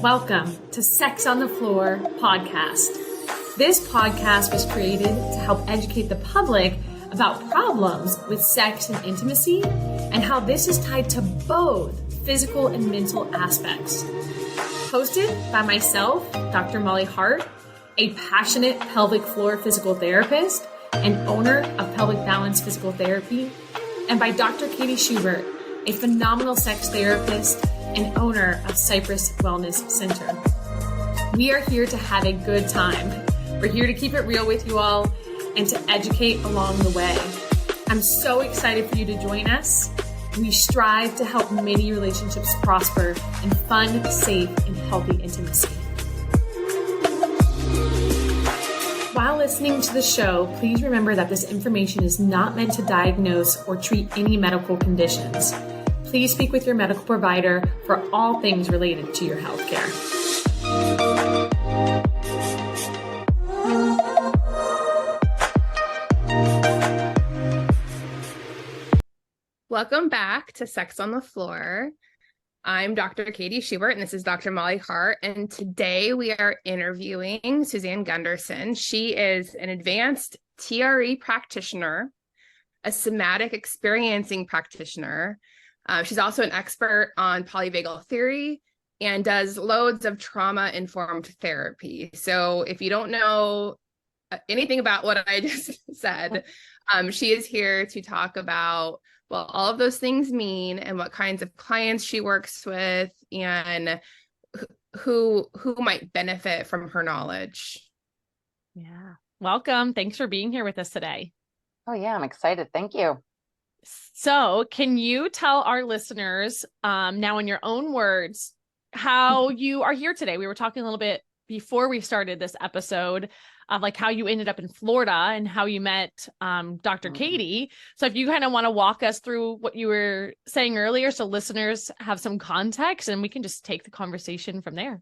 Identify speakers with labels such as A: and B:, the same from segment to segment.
A: Welcome to Sex on the Floor podcast. This podcast was created to help educate the public about problems with sex and intimacy and how this is tied to both physical and mental aspects. Hosted by myself, Dr. Molly Hart, a passionate pelvic floor physical therapist and owner of Pelvic Balance Physical Therapy, and by Dr. Katie Schubert, a phenomenal sex therapist and owner of Cypress Wellness Center. We are here to have a good time. We're here to keep it real with you all and to educate along the way. I'm so excited for you to join us. We strive to help many relationships prosper in fun, safe, and healthy intimacy. While listening to the show, please remember that this information is not meant to diagnose or treat any medical conditions. Please speak with your medical provider for all things related to your healthcare.
B: Welcome back to Sex on the Floor. I'm Dr. Katie Schubert, and this is Dr. Molly Hart. And today we are interviewing Suzanne Gunderson. She is an advanced TRE practitioner, a somatic experiencing practitioner. She's also an expert on polyvagal theory and does loads of trauma-informed therapy. So if you don't know anything about what I just said, she is here to talk about what all of those things mean and what kinds of clients she works with and who might benefit from her knowledge.
A: Yeah. Welcome. Thanks for being here with us today.
C: Oh yeah, I'm excited. Thank you.
A: So can you tell our listeners now in your own words how you are here today? We were talking a little bit before we started this episode of like how you ended up in Florida and how you met Dr. Katie. So if you kind of want to walk us through what you were saying earlier so listeners have some context and we can just take the conversation from there.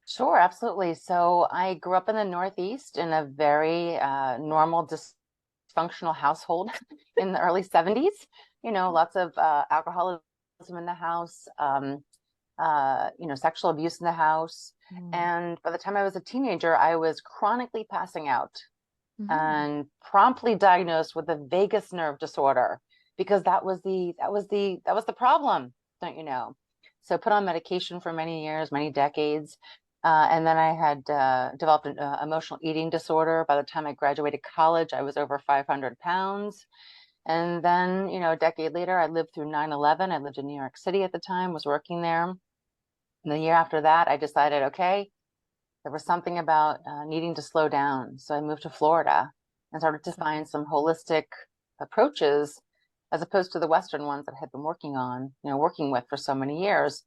C: Sure, absolutely. So I grew up in the Northeast in a very normal dysfunctional household in the early 70s. You know, lots of alcoholism in the house, sexual abuse in the house. And by the time I was a teenager, I was chronically passing out and promptly diagnosed with a vagus nerve disorder because that was the problem, don't you know? So put on medication for many years, many decades. And then I had developed an emotional eating disorder. By the time I graduated college, I was over 500 pounds. And then, a decade later, I lived through 9/11. I lived in New York City at the time, was working there. And the year after that, I decided, okay, there was something about needing to slow down. So I moved to Florida and started to find some holistic approaches as opposed to the Western ones that I had been working with for so many years,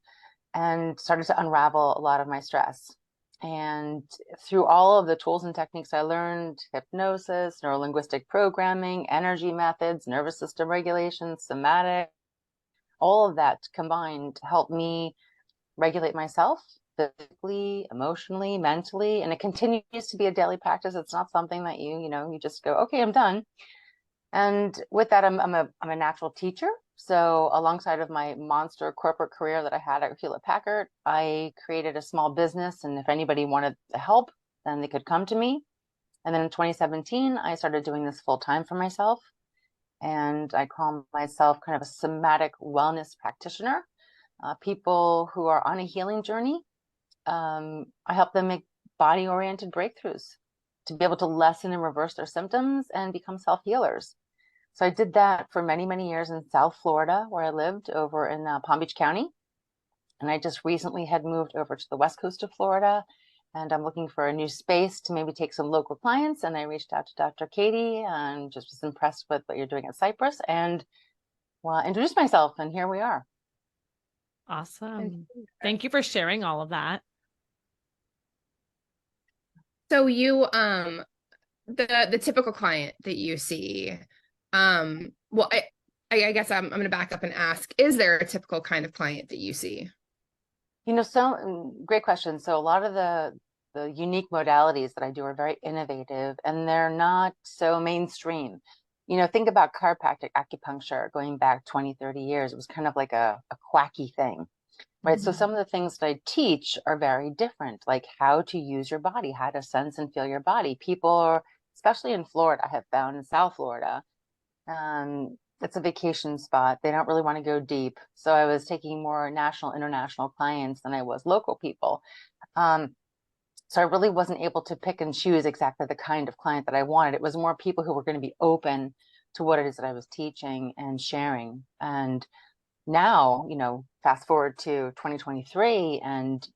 C: and started to unravel a lot of my stress. And through all of the tools and techniques I learned, hypnosis, neurolinguistic programming, energy methods, nervous system regulation, somatic, all of that combined helped me regulate myself physically, emotionally, mentally, and it continues to be a daily practice. It's not something that you just go, okay, I'm done. And with that, I'm a natural teacher. So alongside of my monster corporate career that I had at Hewlett Packard, I created a small business. And if anybody wanted help, then they could come to me. And then in 2017, I started doing this full time for myself. And I call myself kind of a somatic wellness practitioner. People who are on a healing journey, I help them make body-oriented breakthroughs to be able to lessen and reverse their symptoms and become self-healers. So I did that for many, many years in South Florida, where I lived over in Palm Beach County. And I just recently had moved over to the West Coast of Florida, and I'm looking for a new space to maybe take some local clients. And I reached out to Dr. Katie and just was impressed with what you're doing at Cypress and introduced myself, and here we are.
A: Awesome. Thank you for sharing all of that.
B: So you, the typical client that you see, well, I guess I'm going to back up and ask, is there a typical kind of client that you see?
C: So great question. So a lot of the unique modalities that I do are very innovative, and they're not so mainstream. think about chiropractic acupuncture going back 20, 30 years. It was kind of like a quacky thing, right? So some of the things that I teach are very different, like how to use your body, how to sense and feel your body. People are, especially in Florida, I have found in South Florida, it's a vacation spot. They don't really want to go deep. So I was taking more national, international clients than I was local people. So I really wasn't able to pick and choose exactly the kind of client that I wanted. It was more people who were going to be open to what it is that I was teaching and sharing. And now, fast forward to 2023, and,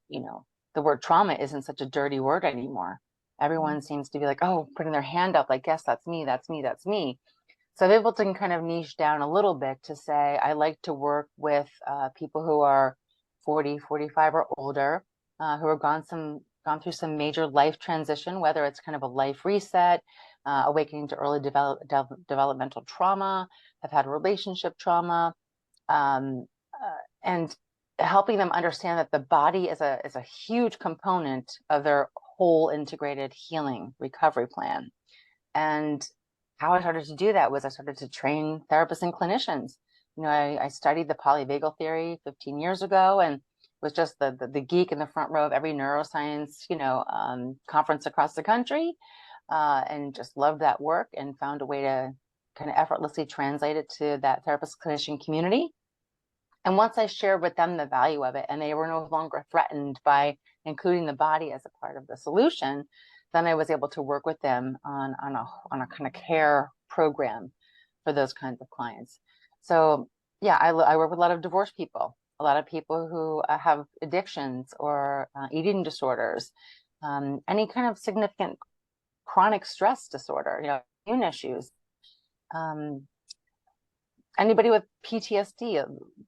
C: the word trauma isn't such a dirty word anymore. Everyone seems to be like, oh, putting their hand up, like, yes, that's me, that's me, that's me. So I'm able to kind of niche down a little bit to say, I like to work with people who are 40, 45 or older, who have gone through some major life transition, whether it's kind of a life reset, awakening to early developmental trauma, have had relationship trauma, and helping them understand that the body is a huge component of their whole integrated healing recovery plan. And how I started to do that was I started to train therapists and clinicians. I studied the polyvagal theory 15 years ago and was just the geek in the front row of every neuroscience, conference across the country, and just loved that work and found a way to kind of effortlessly translate it to that therapist clinician community. And once I shared with them the value of it and they were no longer threatened by including the body as a part of the solution, then I was able to work with them on a kind of care program for those kinds of clients. So yeah, I work with a lot of divorced people, a lot of people who have addictions or eating disorders, any kind of significant chronic stress disorder, immune issues. Anybody with PTSD,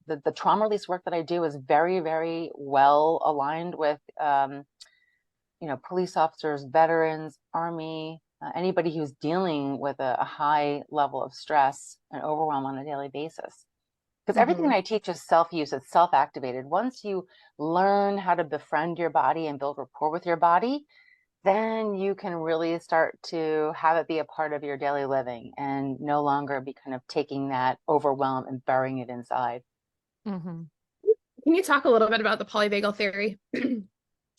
C: the trauma release work that I do is very, very well aligned with, police officers, veterans, Army, anybody who's dealing with a high level of stress and overwhelm on a daily basis. Because everything that I teach is self-use, it's self-activated. Once you learn how to befriend your body and build rapport with your body, then you can really start to have it be a part of your daily living and no longer be kind of taking that overwhelm and burying it inside.
B: Can you talk a little bit about the polyvagal theory?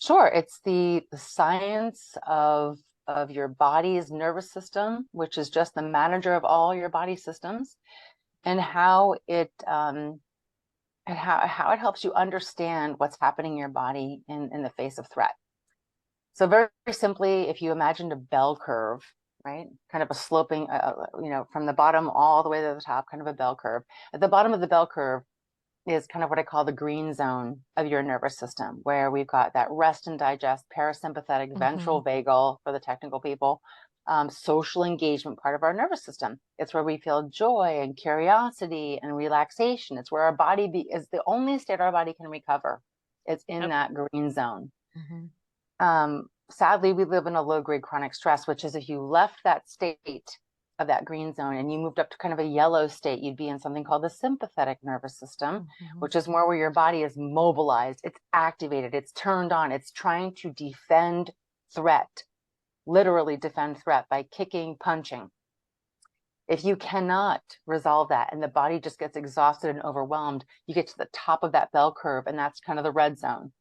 C: Sure. It's the science of your body's nervous system, which is just the manager of all your body systems, and how it helps you understand what's happening in your body in the face of threat. So very, very simply, if you imagined a bell curve, right, kind of a sloping, from the bottom all the way to the top, kind of a bell curve. At the bottom of the bell curve is kind of what I call the green zone of your nervous system, where we've got that rest and digest, parasympathetic, ventral vagal for the technical people, social engagement part of our nervous system. It's where we feel joy and curiosity and relaxation. It's where our body is the only state our body can recover. It's in that green zone. Sadly, we live in a low-grade chronic stress, which is if you left that state of that green zone and you moved up to kind of a yellow state, you'd be in something called the sympathetic nervous system, which is more where your body is mobilized, it's activated, it's turned on, it's trying to defend threat, literally defend threat by kicking, punching. If you cannot resolve that and the body just gets exhausted and overwhelmed, you get to the top of that bell curve, and that's kind of the red zone.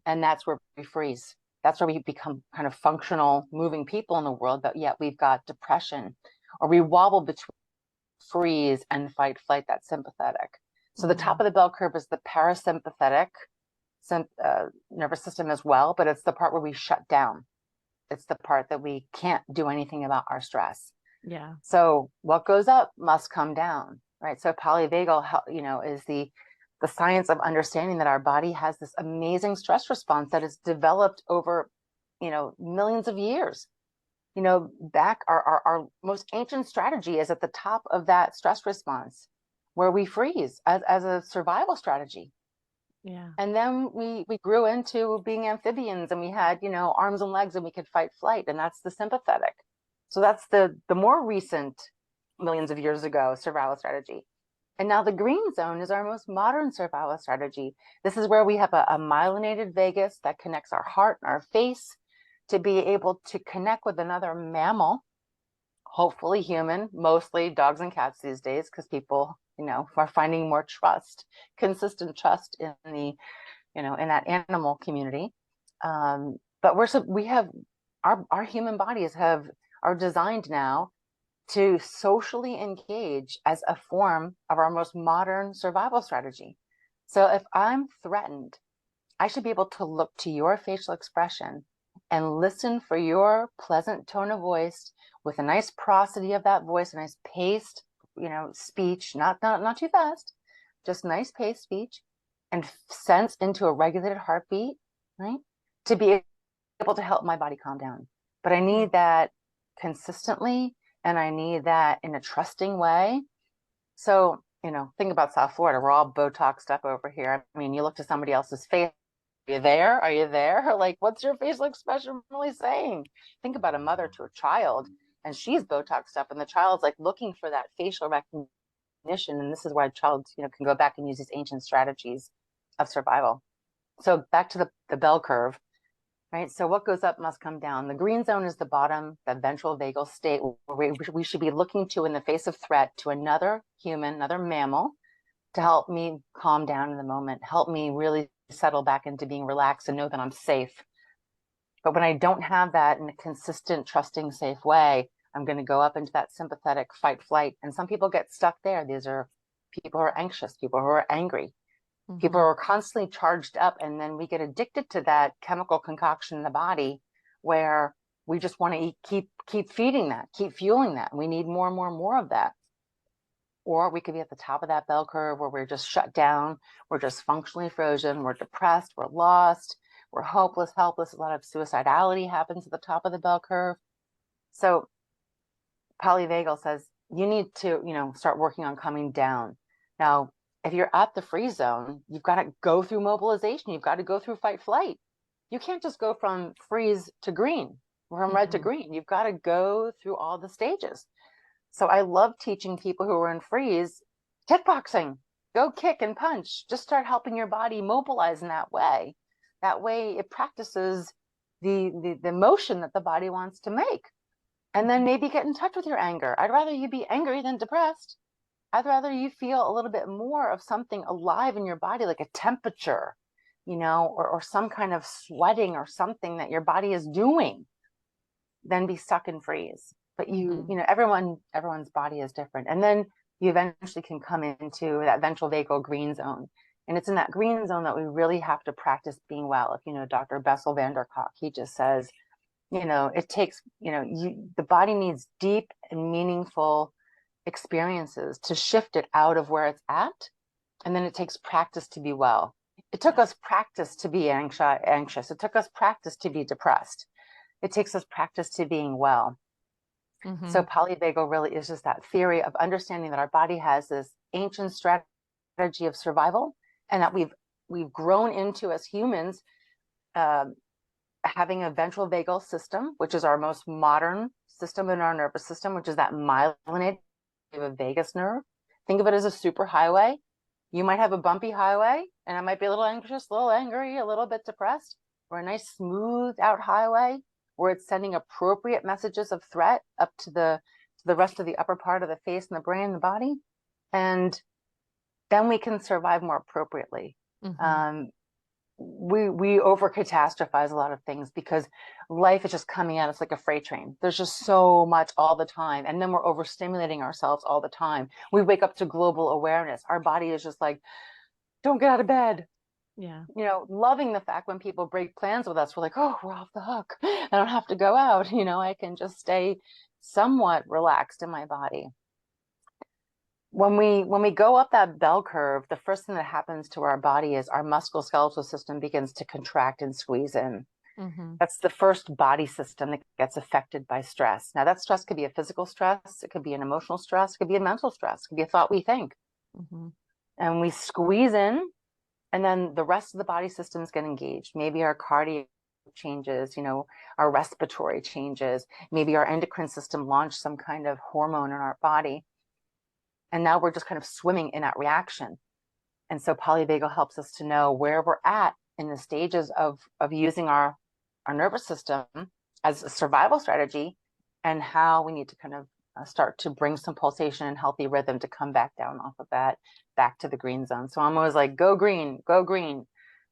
C: And that's where we freeze. That's where we become kind of functional, moving people in the world, but yet we've got depression, or we wobble between freeze and fight, flight, that's sympathetic. So the top of the bell curve is the parasympathetic nervous system as well, but it's the part where we shut down. It's the part that we can't do anything about our stress.
A: Yeah.
C: So what goes up must come down, right? So polyvagal, is the science of understanding that our body has this amazing stress response that is developed over, millions of years. Back our most ancient strategy is at the top of that stress response, where we freeze as a survival strategy.
A: Yeah.
C: And then we grew into being amphibians, and we had, arms and legs, and we could fight, flight, and that's the sympathetic. So that's the more recent millions of years ago survival strategy. And now the green zone is our most modern survival strategy. This is where we have a myelinated vagus that connects our heart and our face to be able to connect with another mammal, hopefully human, mostly dogs and cats these days, because people, are finding more trust, consistent trust in in that animal community. But we have our human bodies are designed now to socially engage as a form of our most modern survival strategy. So if I'm threatened, I should be able to look to your facial expression and listen for your pleasant tone of voice with a nice prosody of that voice, a nice paced, speech, not too fast, just nice paced speech, and sense into a regulated heartbeat, right? To be able to help my body calm down. But I need that consistently, and I need that in a trusting way. So, think about South Florida. We're all Botoxed up over here. I mean, you look to somebody else's face. Are you there? Are you there? Like, what's your facial expression really saying? Think about a mother to a child, and she's Botoxed up, and the child's like looking for that facial recognition. And this is why a child, can go back and use these ancient strategies of survival. So back to the bell curve, right? So what goes up must come down. The green zone is the bottom, the ventral vagal state, where we should be looking to in the face of threat to another human, another mammal, to help me calm down in the moment, help me really settle back into being relaxed and know that I'm safe. But when I don't have that in a consistent, trusting, safe way, I'm going to go up into that sympathetic fight flight. And some people get stuck there. These are people who are anxious, people who are angry, people who are constantly charged up. And then we get addicted to that chemical concoction in the body where we just want to keep feeding that, keep fueling that. We need more and more and more of that. Or we could be at the top of that bell curve where we're just shut down. We're just functionally frozen. We're depressed. We're lost. We're hopeless, helpless. A lot of suicidality happens at the top of the bell curve. So polyvagal says you need to, start working on coming down. Now, if you're at the freeze zone, you've got to go through mobilization. You've got to go through fight flight. You can't just go from freeze to green, from red to green. You've got to go through all the stages. So I love teaching people who are in freeze kickboxing. Go kick and punch. Just start helping your body mobilize in that way. That way it practices the motion that the body wants to make. And then maybe get in touch with your anger. I'd rather you be angry than depressed. I'd rather you feel a little bit more of something alive in your body, like a temperature, or some kind of sweating or something that your body is doing, than be stuck in freeze. But everyone's body is different. And then you eventually can come into that ventral vagal green zone. And it's in that green zone that we really have to practice being well. If Dr. Bessel van der Kolk, he just says, it takes, the body needs deep and meaningful experiences to shift it out of where it's at. And then it takes practice to be well. It took us practice to be anxious. It took us practice to be depressed. It takes us practice to being well. So polyvagal really is just that theory of understanding that our body has this ancient strategy of survival, and that we've grown into as humans having a ventral vagal system, which is our most modern system in our nervous system, which is that myelinated vagus nerve. Think of it as a super highway. You might have a bumpy highway, and I might be a little anxious, a little angry, a little bit depressed, or a nice smooth out highway where it's sending appropriate messages of threat up to the rest of the upper part of the face and the brain and the body. And then we can survive more appropriately. We over catastrophize a lot of things because life is just coming at us like a freight train. There's just so much all the time. And then we're overstimulating ourselves all the time. We wake up to global awareness. Our body is just like, don't get out of bed.
A: Yeah.
C: Loving the fact when people break plans with us, we're like, oh, we're off the hook. I don't have to go out. I can just stay somewhat relaxed in my body. When we go up that bell curve, the first thing that happens to our body is our musculoskeletal system begins to contract and squeeze in. That's the first body system that gets affected by stress. Now, that stress could be a physical stress. It could be an emotional stress. It could be a mental stress. It could be a thought we think. And we squeeze in. And then the rest of the body systems get engaged. Maybe our cardio changes, our respiratory changes. Maybe our endocrine system launched some kind of hormone in our body. And now we're just kind of swimming in that reaction. And so polyvagal helps us to know where we're at in the stages of using our nervous system as a survival strategy, and how we need to kind of start to bring some pulsation and healthy rhythm to come back down off of that, back to the green zone. So I'm always like, go green, go green,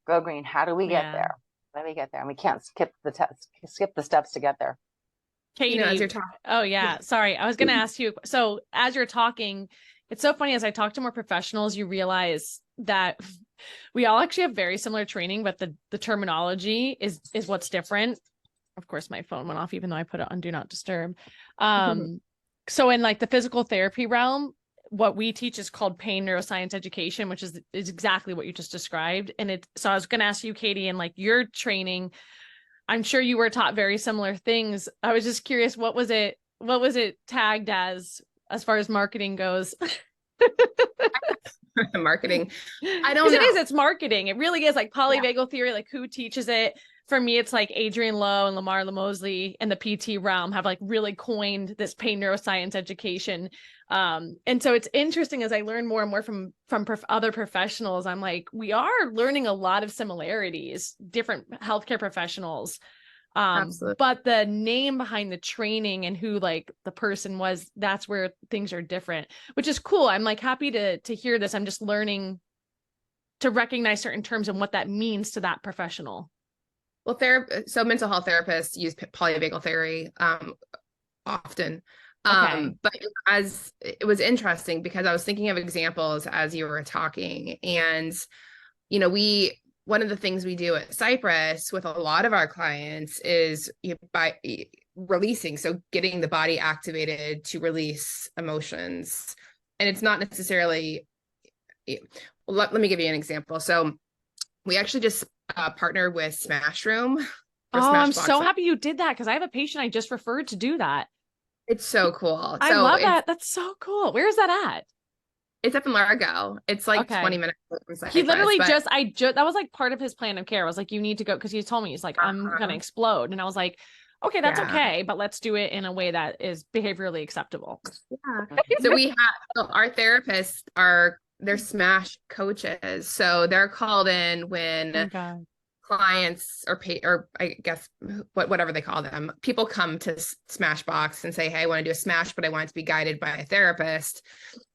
C: go green. How do we get there? How do we get there? And we can't skip the steps to get there.
A: Katie,
B: as you're talking.
A: Oh yeah. Sorry. I was going to ask you. So as you're talking, it's so funny, as I talk to more professionals, you realize that we all actually have very similar training, but the terminology is what's different. Of course, my phone went off, even though I put it on do not disturb. So in like the physical therapy realm, what we teach is called pain neuroscience education, which is exactly what you just described. And so I was going to ask you, Katie, in like your training, I'm sure you were taught very similar things. I was just curious, what was it tagged as far as marketing goes?
B: Marketing. I don't know.
A: It's marketing. It really is like polyvagal theory, like who teaches it. For me, it's like Adrian Lowe and Lamar Lamosley in the PT realm have like really coined this pain neuroscience education. And so it's interesting as I learn more and more from other professionals, I'm like, we are learning a lot of similarities, different healthcare professionals.
B: Absolutely.
A: But the name behind the training and who like the person was, that's where things are different, which is cool. I'm like happy to hear this. I'm just learning to recognize certain terms and what that means to that professional.
B: Well, so mental health therapists use polyvagal theory often.
A: Okay.
B: But as it was interesting because I was thinking of examples as you were talking, and one of the things we do at Cypress with a lot of our clients is by releasing, so getting the body activated to release emotions. And it's not necessarily, let me give you an example. So we actually just partnered with Smash Room.
A: I'm so happy you did that, because I have a patient I just referred to do that.
B: It's so cool.
A: I love that. That's so cool. Where is that at?
B: It's up in Largo. It's like 20 minutes from Cypress.
A: He literally that was like part of his plan of care. I was like, you need to go, because he told me, he's like, I'm going to explode. And I was like, okay, that's okay, but let's do it in a way that is behaviorally acceptable.
B: Yeah. So our therapists they're Smash coaches. So they're called in when clients or I guess whatever they call them, people come to Smashbox and say, hey, I want to do a smash, but I want it to be guided by a therapist.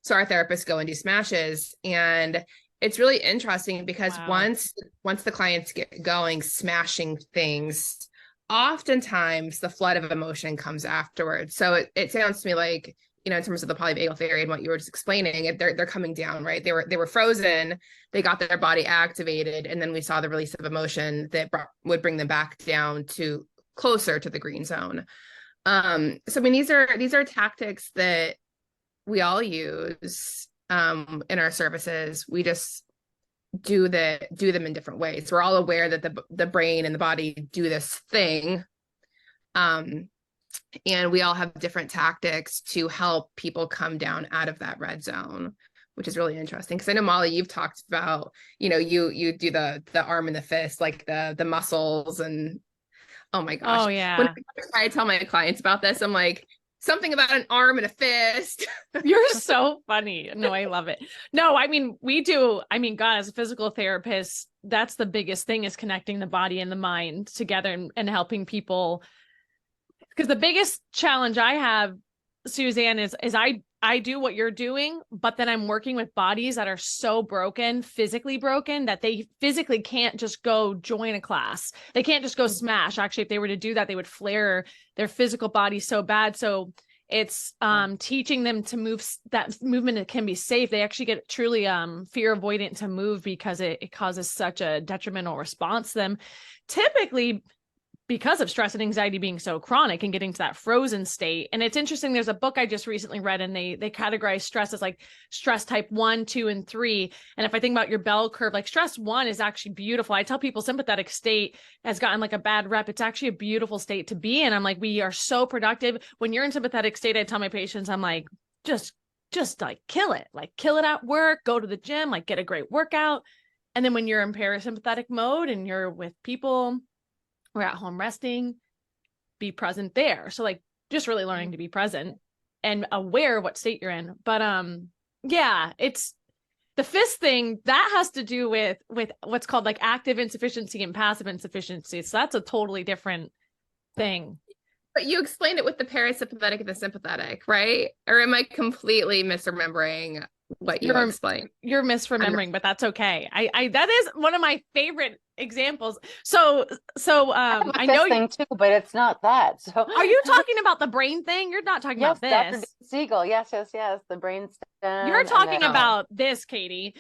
B: So our therapists go and do smashes. And it's really interesting because once the clients get going, smashing things, oftentimes the flood of emotion comes afterwards. So it sounds to me like, in terms of the polyvagal theory and what you were just explaining, they're coming down, right? They were frozen, they got their body activated, and then we saw the release of emotion that would bring them back down to closer to the green zone. So I mean, these are tactics that we all use in our services. We just do them in different ways. We're all aware that the brain and the body do this thing. And we all have different tactics to help people come down out of that red zone, which is really interesting. Because I know, Molly, you've talked about, you do the arm and the fist, like the muscles, and oh my gosh.
A: Oh yeah.
B: When I tell my clients about this, I'm like, something about an arm and a fist.
A: You're so funny. No, I love it. No, I mean, God, as a physical therapist, that's the biggest thing, is connecting the body and the mind together and helping people. Because the biggest challenge I have, Suzanne, is I do what you're doing, but then I'm working with bodies that are so broken, physically broken, that they physically can't just go join a class. They can't just go smash. Actually, if they were to do that, they would flare their physical body so bad. So it's teaching them to move, that movement can be safe. They actually get truly fear avoidant to move, because it causes such a detrimental response to them. Typically, because of stress and anxiety being so chronic and getting to that frozen state. And it's interesting, there's a book I just recently read, and they categorize stress as like stress type 1, 2, and 3. And if I think about your bell curve, like stress 1 is actually beautiful. I tell people sympathetic state has gotten like a bad rep. It's actually a beautiful state to be in. I'm like, we are so productive. When you're in sympathetic state, I tell my patients, I'm like, just like kill it at work, go to the gym, like get a great workout. And then when you're in parasympathetic mode and you're with people, we're at home resting, be present there. So like just really learning to be present and aware of what state you're in. But yeah, it's the fist thing that has to do with what's called like active insufficiency and passive insufficiency. So that's a totally different thing.
B: But you explained it with the parasympathetic and the sympathetic, right? Or am I completely misremembering what you explained?
D: You're misremembering, but that's okay. I that is one of my favorite examples. So I know
C: thing too, but it's not that. So
D: are you talking about the brain thing? You're not talking about this.
C: Dr. Siegel. Yes. The brainstem.
D: You're talking about this, Katie.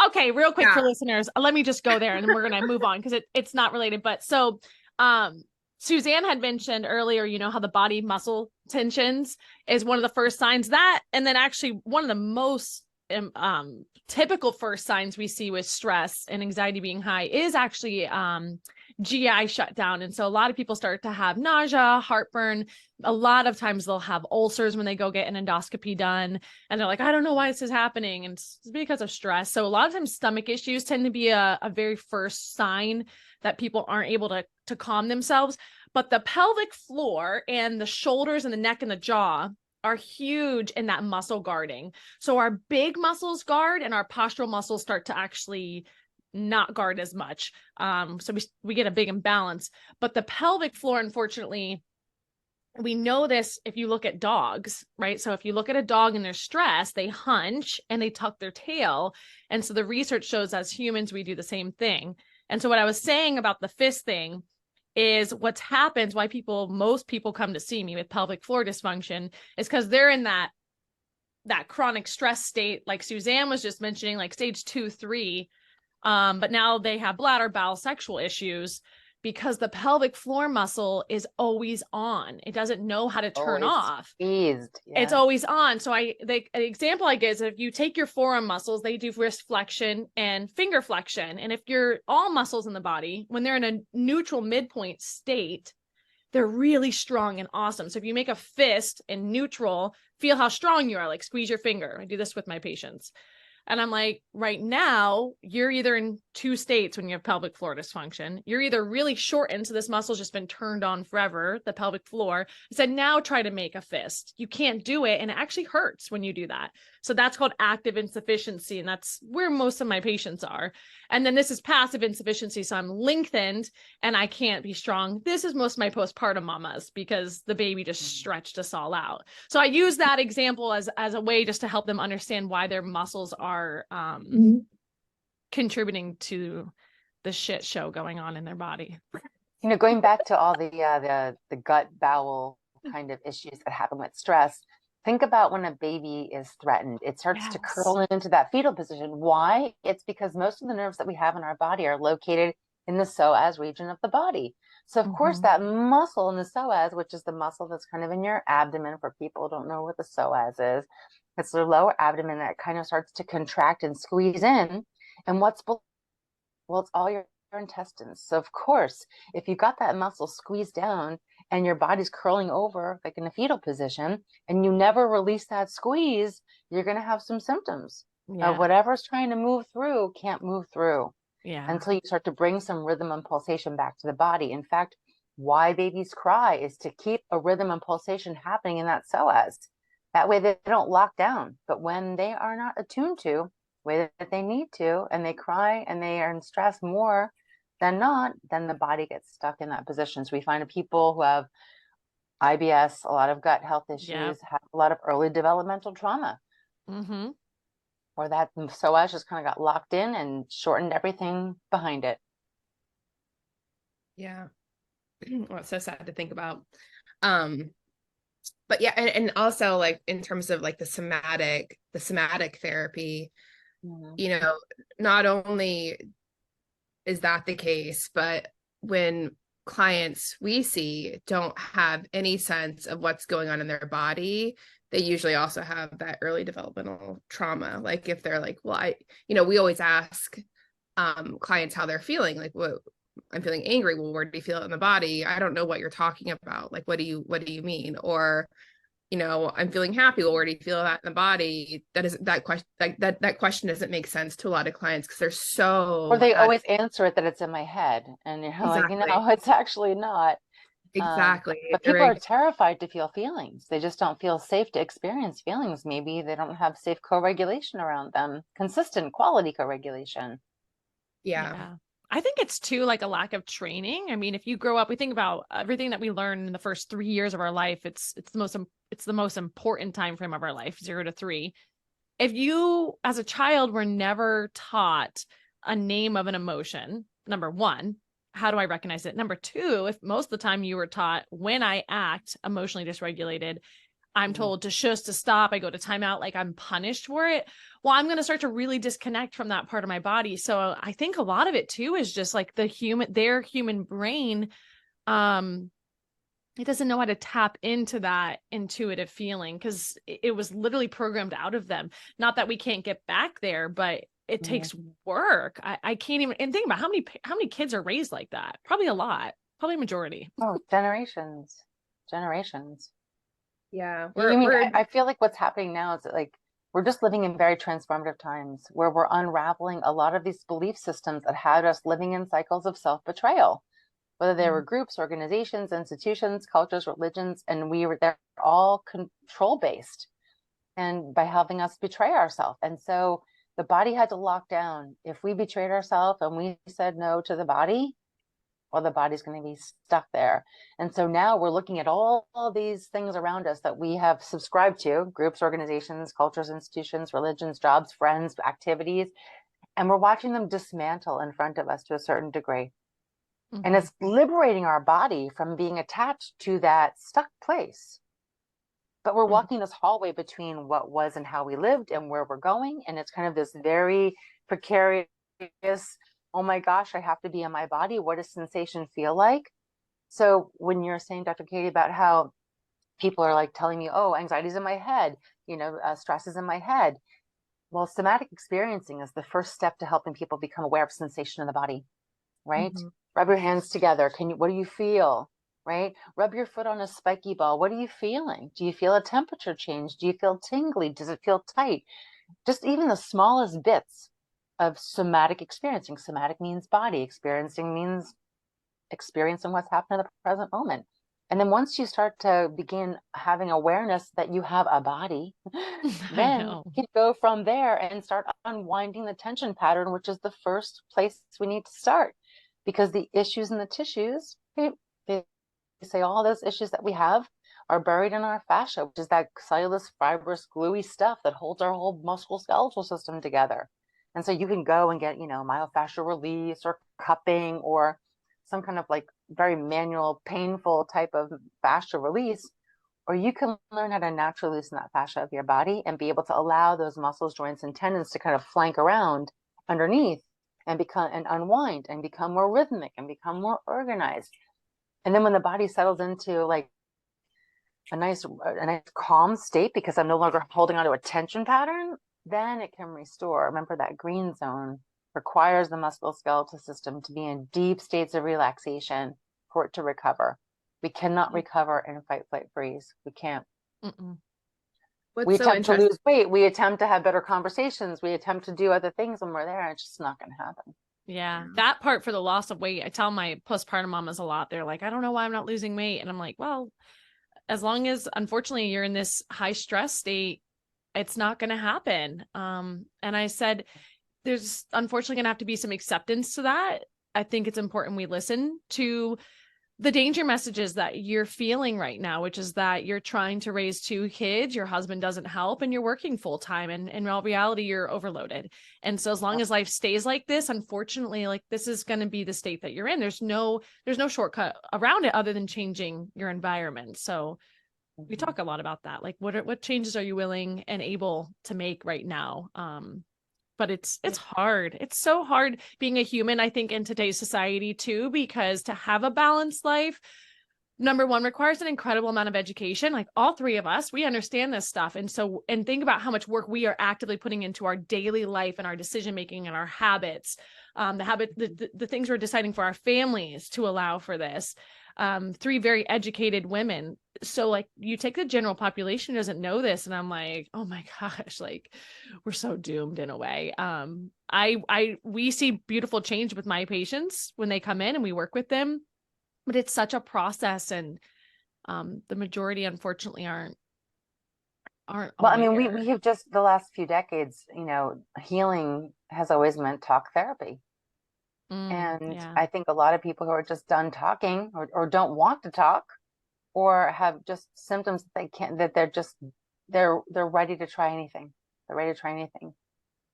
D: Okay, real quick for listeners. Let me just go there and we're gonna move on because it's not related. But so Suzanne had mentioned earlier, you know, how the body muscle tensions is one of the first signs that, and then actually one of the most typical first signs we see with stress and anxiety being high is actually GI shutdown. And so a lot of people start to have nausea, heartburn. A lot of times they'll have ulcers when they go get an endoscopy done. And they're like, I don't know why this is happening. And it's because of stress. So a lot of times stomach issues tend to be a very first sign that people aren't able to calm themselves. But the pelvic floor and the shoulders and the neck and the jaw are huge in that muscle guarding. So our big muscles guard and our postural muscles start to actually not guard as much. So we get a big imbalance. But the pelvic floor, unfortunately, we know this if you look at dogs, right? So if you look at a dog and they're stressed, they hunch and they tuck their tail. And so the research shows as humans, we do the same thing. And so what I was saying about the fist thing is what happens, why most people come to see me with pelvic floor dysfunction is because they're in that chronic stress state, like Suzanne was just mentioning, like stage 2, 3. But now they have bladder, bowel, sexual issues because the pelvic floor muscle is always on. It doesn't know how to turn off.
C: Squeezed. Yeah.
D: It's always on. So the example I give is if you take your forearm muscles, they do wrist flexion and finger flexion. And if you're all muscles in the body, when they're in a neutral midpoint state, they're really strong and awesome. So if you make a fist in neutral, feel how strong you are, like squeeze your finger. I do this with my patients. And I'm like, right now, you're either in 2 states when you have pelvic floor dysfunction. You're either really shortened, so this muscle's just been turned on forever, the pelvic floor. I said, now try to make a fist. You can't do it, and it actually hurts when you do that. So that's called active insufficiency, and that's where most of my patients are. And then this is passive insufficiency, so I'm lengthened, and I can't be strong. This is most of my postpartum mamas because the baby just stretched us all out. So I use that example as a way just to help them understand why their muscles are contributing to the shit show going on in their body.
C: You know, going back to all the gut bowel kind of issues that happen with stress, think about when a baby is threatened. It starts to curl into that fetal position. Why? It's because most of the nerves that we have in our body are located in the psoas region of the body. So of course that muscle in the psoas, which is the muscle that's kind of in your abdomen, for people who don't know what the psoas is, it's the lower abdomen that kind of starts to contract and squeeze in. And what's below? Well, it's all your intestines. So of course, if you got that muscle squeezed down and your body's curling over like in a fetal position and you never release that squeeze, you're going to have some symptoms of whatever's trying to move through can't move through until you start to bring some rhythm and pulsation back to the body. In fact, why babies cry is to keep a rhythm and pulsation happening in that psoas. That way they don't lock down. But when they are not attuned to the way that they need to, and they cry and they are in stress more than not, then the body gets stuck in that position. So we find people who have IBS, a lot of gut health issues, have a lot of early developmental trauma. Or that psoas just kind of got locked in and shortened everything behind it.
B: Yeah. Well, it's so sad to think about. But yeah, and also like in terms of like the somatic therapy, you know, not only is that the case, but when clients we see don't have any sense of what's going on in their body, they usually also have that early developmental trauma. Like if they're like, well, we always ask clients how they're feeling, like, what, I'm feeling angry. Well, where do you feel it in the body? I don't know what you're talking about. Like, what do you mean? Or, I'm feeling happy. Well, where do you feel that in the body? That question, like that question doesn't make sense to a lot of clients because they're so.
C: Or they always answer it that it's in my head, and you're
B: exactly.
C: like, it's actually not.
B: Exactly.
C: But people are terrified to feel feelings. They just don't feel safe to experience feelings. Maybe they don't have safe co-regulation around them, consistent quality co-regulation.
B: Yeah.
D: I think it's too like a lack of training. I mean, if you grow up, we think about everything that we learn in the first 3 years of our life. It's the most important time frame of our life, 0 to 3. If you as a child were never taught a name of an emotion, number one, how do I recognize it? Number two, if most of the time you were taught, when I act emotionally dysregulated, I'm told to stop, I go to timeout, like I'm punished for it. Well, I'm going to start to really disconnect from that part of my body. So I think a lot of it too is just like their human brain, it doesn't know how to tap into that intuitive feeling because it was literally programmed out of them. Not that we can't get back there, but it takes work. I can't even, and think about how many kids are raised like that. Probably a lot, probably a majority.
C: Oh, generations.
B: Yeah.
C: I feel like what's happening now is that, like, we're just living in very transformative times where we're unraveling a lot of these belief systems that had us living in cycles of self-betrayal, whether they were groups, organizations, institutions, cultures, religions, and they're all control based and by having us betray ourselves. And so the body had to lock down. If we betrayed ourselves and we said no to the body, well, the body's going to be stuck there. And so now we're looking at all these things around us that we have subscribed to, groups, organizations, cultures, institutions, religions, jobs, friends, activities, and we're watching them dismantle in front of us to a certain degree. And it's liberating our body from being attached to that stuck place. But we're walking this hallway between what was and how we lived and where we're going. And it's kind of this very precarious, oh my gosh, I have to be in my body. What does sensation feel like? So when you're saying, Dr. Katie, about how people are like telling me, oh, anxiety's in my head, stress is in my head. Well, somatic experiencing is the first step to helping people become aware of sensation in the body, right? Rub your hands together. What do you feel? Right? Rub your foot on a spiky ball. What are you feeling? Do you feel a temperature change? Do you feel tingly? Does it feel tight? Just even the smallest bits of somatic experiencing. Somatic means body. Experiencing means experiencing what's happening in the present moment. And then once you start to begin having awareness that you have a body, then you can go from there and start unwinding the tension pattern, which is the first place we need to start. Because the issues in the tissues, they say all those issues that we have are buried in our fascia, which is that cellulose, fibrous, gluey stuff that holds our whole musculoskeletal system together. And so you can go and get, myofascial release or cupping or some kind of like very manual, painful type of fascia release, or you can learn how to naturally loosen that fascia of your body and be able to allow those muscles, joints, and tendons to kind of flank around underneath and unwind and become more rhythmic and become more organized. And then when the body settles into like a nice calm state, because I'm no longer holding on to a tension pattern, then it can restore. Remember that green zone requires the musculoskeletal system to be in deep states of relaxation for it to recover. We cannot recover in fight, flight, freeze. We can't. We attempt to lose weight. We attempt to have better conversations. We attempt to do other things when we're there. And it's just not going to happen.
D: Yeah, that part for the loss of weight, I tell my postpartum mamas a lot. They're like, I don't know why I'm not losing weight. And I'm like, well, as long as unfortunately you're in this high stress state, it's not going to happen. And I said, there's unfortunately going to have to be some acceptance to that. I think it's important we listen to the danger messages that you're feeling right now, which is that you're trying to raise 2 kids, your husband doesn't help, and you're working full time. And in all reality, you're overloaded. And so as long as life stays like this, unfortunately, like this is going to be the state that you're in. There's no shortcut around it other than changing your environment. So we talk a lot about that. Like what changes are you willing and able to make right now? But it's hard. It's so hard being a human, I think, in today's society too, because to have a balanced life, number one, requires an incredible amount of education. Like all 3 of us, we understand this stuff. And think about how much work we are actively putting into our daily life and our decision-making and our habits, the things we're deciding for our families to allow for this. 3 very educated women. So like you take the general population who doesn't know this. And I'm like, oh my gosh, like we're so doomed in a way. We see beautiful change with my patients when they come in and we work with them, but it's such a process. And, the majority unfortunately aren't. Well,
C: I mean, we have just the last few decades, healing has always meant talk therapy. And
D: Yeah.
C: I think a lot of people who are just done talking or don't want to talk or have just symptoms that they can't, that they're ready to try anything. They're ready to try anything.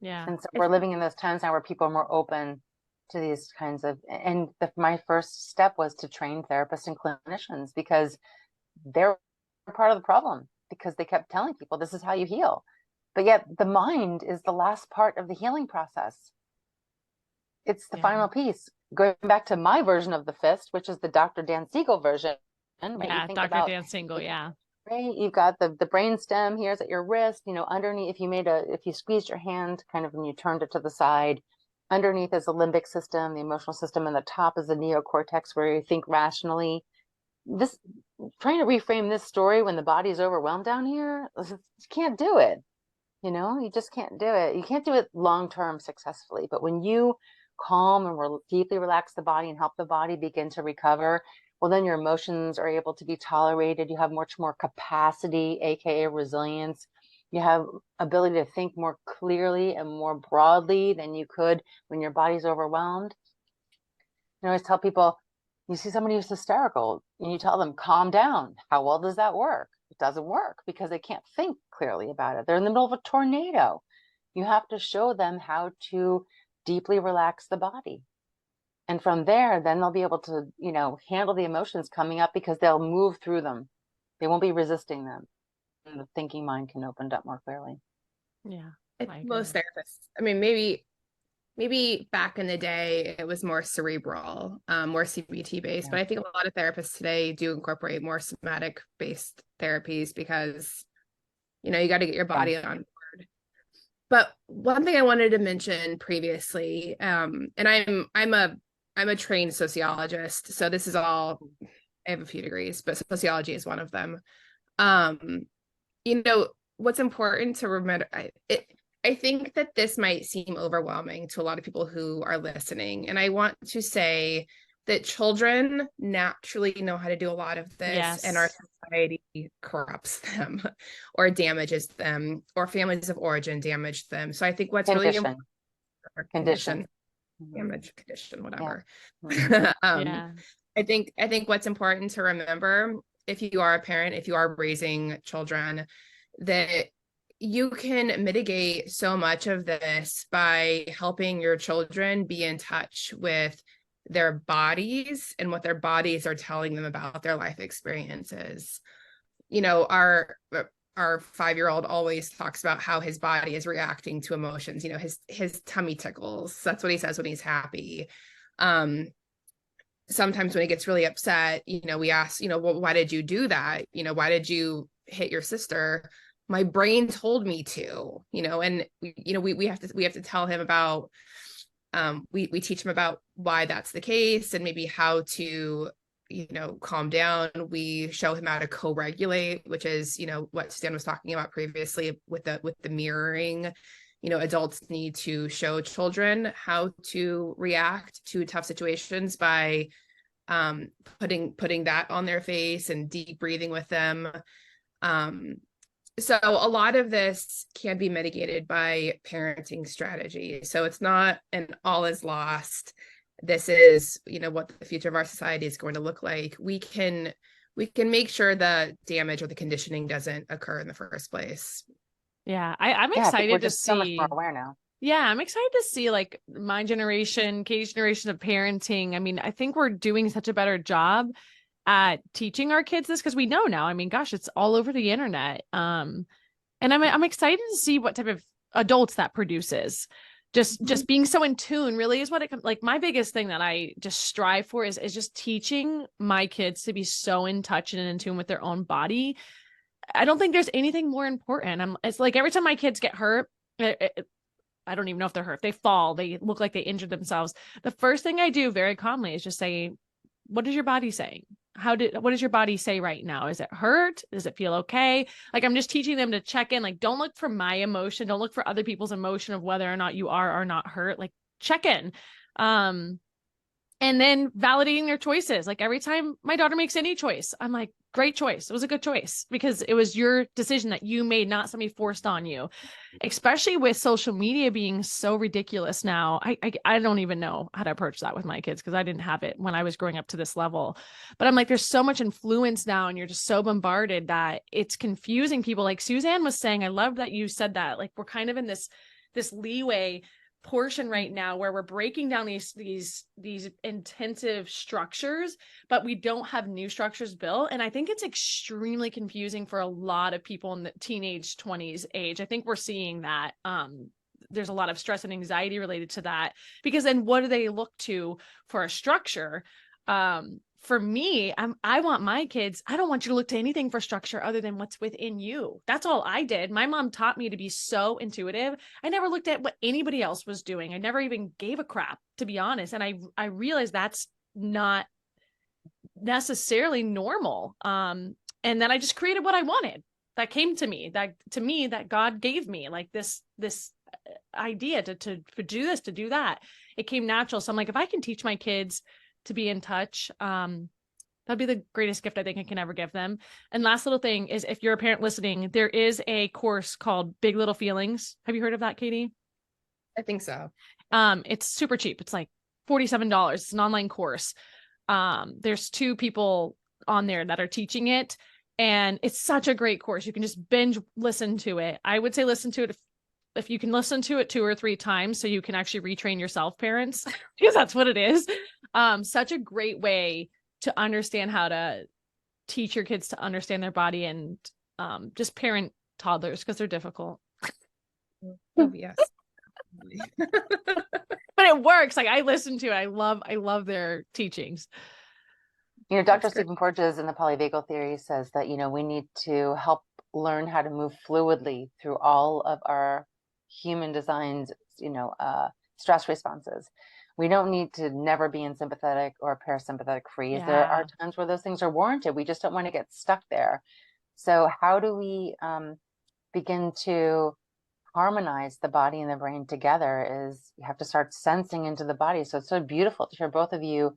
D: Yeah.
C: And so we're living in those times now where people are more open to these kinds of, and my first step was to train therapists and clinicians because they're part of the problem, because they kept telling people this is how you heal. But yet the mind is the last part of the healing process. It's the final piece. Going back to my version of the fist, which is the Dr. Dan Siegel version. Right?
D: Yeah,
C: You think
D: Dr.
C: about,
D: Dan Siegel, yeah.
C: right? You've got the brain stem here's at your wrist, underneath, if you squeezed your hand kind of and you turned it to the side, underneath is the limbic system, the emotional system, and the top is the neocortex where you think rationally. This trying to reframe this story when the body's overwhelmed down here, you can't do it. You just can't do it. You can't do it long-term successfully. But when you calm and deeply relax the body and help the body begin to recover, well, then your emotions are able to be tolerated. You have much more capacity, aka resilience. You have ability to think more clearly and more broadly than you could when your body's overwhelmed. I always tell people, you see somebody who's hysterical and you tell them, calm down. How well does that work? It doesn't work because they can't think clearly about it. They're in the middle of a tornado. You have to show them how to deeply relax the body. And from there, then they'll be able to, handle the emotions coming up because they'll move through them. They won't be resisting them. And the thinking mind can open up more clearly.
D: Yeah.
B: Most therapists, I mean, maybe back in the day it was more cerebral, more CBT based, but I think a lot of therapists today do incorporate more somatic based therapies because, you got to get your body on board. But one thing I wanted to mention previously, and I'm a trained sociologist, so this is all, I have a few degrees, but sociology is one of them. What's important to remember, I think that this might seem overwhelming to a lot of people who are listening. And I want to say that children naturally know how to do a lot of this, and our society corrupts them or damages them, or families of origin damage them. So I think what's really important, whatever.
D: Yeah.
B: I think what's important to remember, if you are a parent, if you are raising children, that you can mitigate so much of this by helping your children be in touch with their bodies and what their bodies are telling them about their life experiences. Our 5-year-old always talks about how his body is reacting to emotions. His tummy tickles. That's what he says when he's happy. Sometimes when he gets really upset, we ask, well, why did you do that? Why did you hit your sister? My brain told me to, and we have to tell him about, we teach him about why that's the case and maybe how to, calm down. We show him how to co-regulate, which is, what Stan was talking about previously with the mirroring. Adults need to show children how to react to tough situations by putting that on their face and deep breathing with them. So a lot of this can be mitigated by parenting strategy. So it's not an all is lost. This is, what the future of our society is going to look like. We can make sure the damage or the conditioning doesn't occur in the first place.
D: Yeah, I'm excited to see.
C: So much more aware now.
D: Yeah, I'm excited to see like my generation, Katie's generation of parenting. I mean, I think we're doing such a better job at teaching our kids this because we know now. I mean, gosh, it's all over the internet. And I'm excited to see what type of adults that produces. Just being so in tune really is what it like. My biggest thing that I just strive for is just teaching my kids to be so in touch and in tune with their own body. I don't think there's anything more important. It's like every time my kids get hurt, I don't even know if they're hurt. They fall, they look like they injured themselves. The first thing I do very calmly is just say, what is your body saying? What does your body say right now? Is it hurt? Does it feel okay? Like, I'm just teaching them to check in. Like, don't look for my emotion. Don't look for other people's emotion of whether or not you are or not hurt. Like, check in. and then validating their choices. Like every time my daughter makes any choice, I'm like, great choice. It was a good choice because it was your decision that you made, not somebody forced on you. Especially with social media being so ridiculous now. I don't even know how to approach that with my kids because I didn't have it when I was growing up to this level. But I'm like, there's so much influence now and you're just so bombarded that it's confusing people. Like Suzanne was saying, I love that you said that. Like we're kind of in this leeway portion right now where we're breaking down these intensive structures, but we don't have new structures built. And I think it's extremely confusing for a lot of people in the teenage 20s age. I think we're seeing that there's a lot of stress and anxiety related to that, because then what do they look to for a structure? For me, I want my kids, I don't want you to look to anything for structure other than what's within you. That's all I did. My mom taught me to be so intuitive. I never looked at what anybody else was doing. I never even gave a crap, to be honest. And I realized that's not necessarily normal. And then I just created what I wanted. That came to me, that God gave me, like this idea to do this, to do that. It came natural. So I'm like, if I can teach my kids to be in touch, that'd be the greatest gift I think I can ever give them. And last little thing is, if you're a parent listening, there is a course called Big Little Feelings. Have you heard of that, Katie?
B: I think so.
D: It's super cheap. It's like $47. It's an online course. There's 2 people on there that are teaching it, and it's such a great course. You can just binge listen to it. I would say listen to it if you can listen to it 2 or 3 times, so you can actually retrain yourself, parents, because that's what it is. Such a great way to understand how to teach your kids to understand their body and just parent toddlers, because they're difficult.
B: Oh, yes.
D: But it works. Like I listen to it. I love their teachings.
C: You know, Dr. Stephen Porges in the polyvagal theory says that, you know, we need to help learn how to move fluidly through all of our human designed, you know, stress responses. We don't need to never be in sympathetic or parasympathetic freeze. There are times where those things are warranted. We just don't want to get stuck there. So how do we begin to harmonize the body and the brain together? Is you have to start sensing into the body. So it's so beautiful to hear both of you,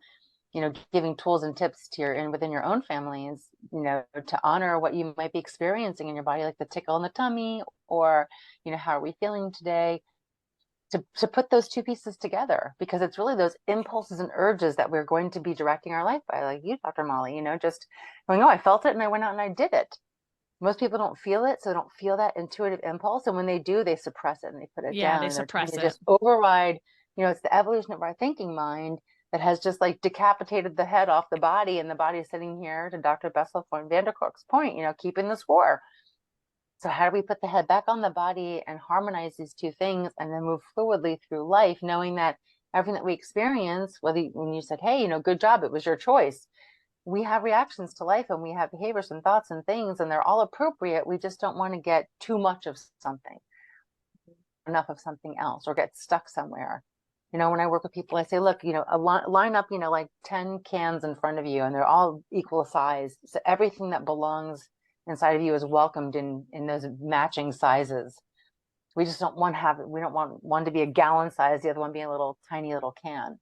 C: you know, giving tools and tips to within your own families, you know, to honor what you might be experiencing in your body, like the tickle in the tummy, or, you know, how are we feeling today? To put those 2 pieces together, because it's really those impulses and urges that we're going to be directing our life by, like you, Dr. Molly, you know, just going, oh, I felt it and I went out and I did it. Most people don't feel it, so they don't feel that intuitive impulse. And when they do, they suppress it and they put it down.
D: They suppress it.
C: Just override, you know, it's the evolution of our thinking mind that has just like decapitated the head off the body, and the body is sitting here, to Dr. Bessel von Vanderkork's point, you know, keeping the score. So how do we put the head back on the body and harmonize these 2 things and then move fluidly through life, knowing that everything that we experience, when you said, hey, you know, good job, it was your choice. We have reactions to life and we have behaviors and thoughts and things, and they're all appropriate. We just don't want to get too much of something, enough of something else, or get stuck somewhere. You know, when I work with people, I say, look, you know, line up, you know, like 10 cans in front of you, and they're all equal size. So everything that belongs inside of you is welcomed in those matching sizes. We just don't want we don't want one to be a gallon size, the other one being a little tiny little can.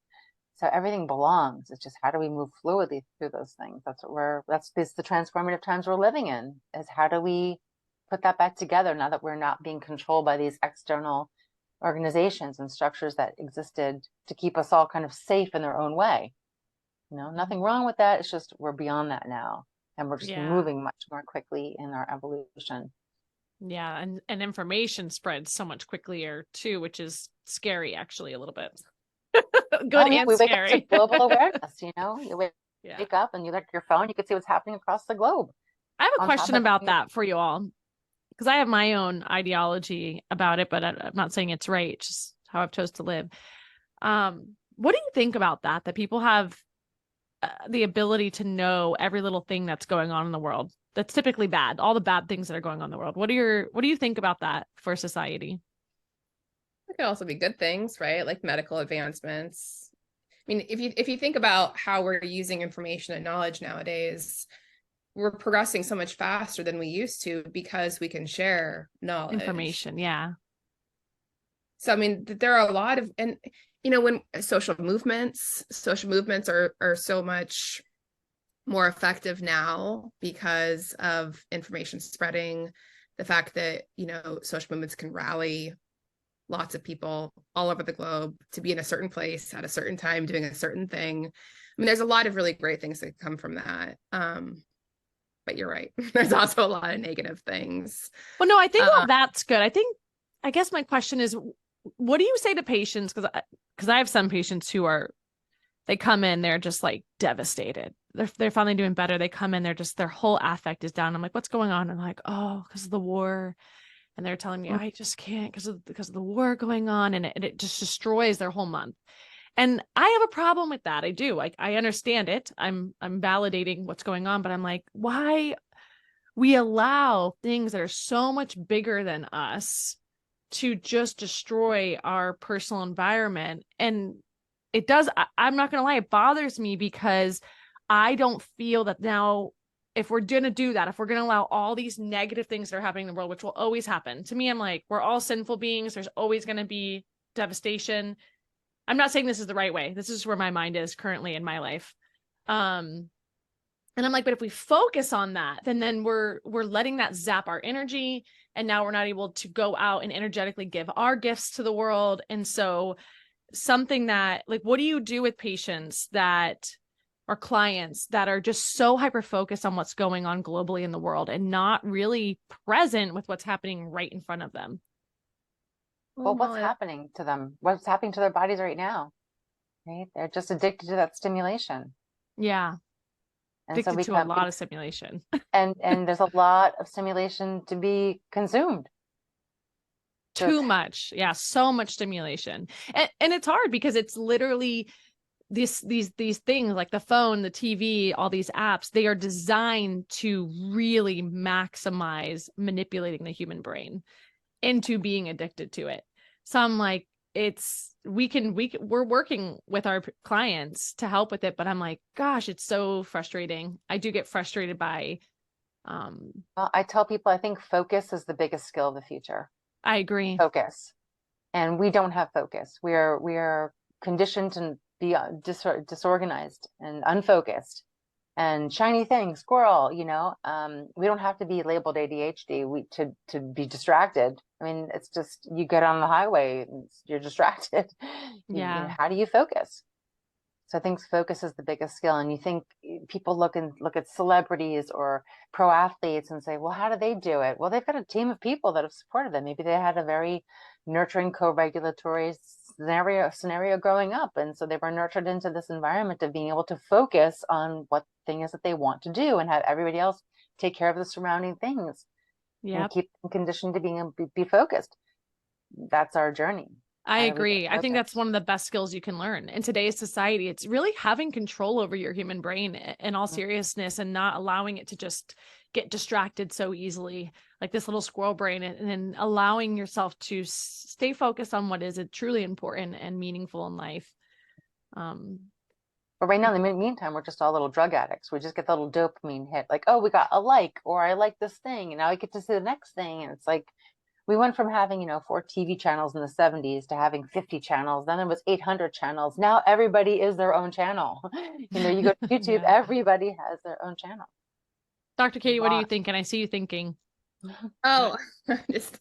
C: So everything belongs. It's just, how do we move fluidly through those things? That's the transformative times we're living in, is how do we put that back together now that we're not being controlled by these external organizations and structures that existed to keep us all kind of safe in their own way. You know, nothing wrong with that. It's just, we're beyond that now. And we're just moving much more quickly in our evolution.
D: Yeah. And information spreads so much quicker too, which is scary, actually, a little bit. Good and
C: we wake
D: scary.
C: up to global awareness, you know, you wake up and you look at your phone, you can see what's happening across the globe.
D: I have a question about that for you all, because I have my own ideology about it, but I'm not saying it's right. It's just how I've chose to live. What do you think about that people have the ability to know every little thing that's going on in the world? That's typically bad, all the bad things that are going on in the world. What do you think about that for society?
B: It could also be good things, right? Like medical advancements. I mean, if you think about how we're using information and knowledge nowadays, we're progressing so much faster than we used to because we can share knowledge.
D: Information, yeah.
B: So, I mean, there are a lot of, and, you know, when social movements are so much more effective now because of information spreading, the fact that, you know, social movements can rally lots of people all over the globe to be in a certain place at a certain time doing a certain thing. I mean, there's a lot of really great things that come from that. But you're right. There's also a lot of negative things.
D: Well, no, I think all that's good. I guess my question is, what do you say to patients? Because I have some patients who they come in, they're just like devastated. They're finally doing better. They come in, their whole affect is down. I'm like, what's going on? And I'm like, oh, because of the war. And they're telling me, I just can't because of the war going on. And it just destroys their whole month. And I have a problem with that. I do. I understand it. I'm validating what's going on, but I'm like, why we allow things that are so much bigger than us to just destroy our personal environment. And it does, I'm not going to lie, it bothers me because I don't feel that now, if we're going to do that, if we're going to allow all these negative things that are happening in the world, which will always happen to me, I'm like, we're all sinful beings. There's always going to be devastation. I'm not saying this is the right way. This is where my mind is currently in my life. And I'm like, but if we focus on that, then we're letting that zap our energy. And now we're not able to go out and energetically give our gifts to the world. And so something that, like, what do you do with patients or clients that are just so hyper focused on what's going on globally in the world and not really present with what's happening right in front of them?
C: Well, what's happening to them? What's happening to their bodies right now? Right? They're just addicted to that stimulation.
D: Yeah.
C: And
D: addicted to a lot of stimulation.
C: and there's a lot of stimulation to be consumed.
D: Too much. Yeah. So much stimulation. And it's hard because it's literally these things like the phone, the TV, all these apps, they are designed to really maximize manipulating the human brain into being addicted to it. So I'm like, we're working with our clients to help with it, but I'm like, gosh, it's so frustrating. I do get frustrated by,
C: well, I tell people, I think focus is the biggest skill of the future.
D: I agree.
C: Focus. And we don't have focus. We are conditioned to be disorganized and unfocused and shiny thing, squirrel, you know. We don't have to be labeled ADHD to be distracted. I mean, it's just, you get on the highway, you're distracted.
D: Yeah.
C: You know, how do you focus? So I think focus is the biggest skill. And you think people look at celebrities or pro athletes and say, well, how do they do it? Well, they've got a team of people that have supported them. Maybe they had a very nurturing co-regulatory scenario growing up. And so they were nurtured into this environment of being able to focus on what thing is that they want to do and have everybody else take care of the surrounding things.
D: Yeah.
C: And keep them conditioned to being able to be focused. That's our journey.
D: I agree. I think that's one of the best skills you can learn in today's society. It's really having control over your human brain in all seriousness and not allowing it to just get distracted so easily, like this little squirrel brain, and then allowing yourself to stay focused on what is truly important and meaningful in life.
C: But right now, in the meantime, we're just all little drug addicts. We just get the little dopamine hit, like, oh, we got a like, or I like this thing, and now I get to see the next thing. And it's like, we went from having, 4 TV channels in the 70s to having 50 channels. Then it was 800 channels. Now everybody is their own channel. You go to YouTube,
D: Yeah.
C: Everybody has their own channel.
D: Dr. Katie, what are you thinking? I see you thinking.
B: Oh, just,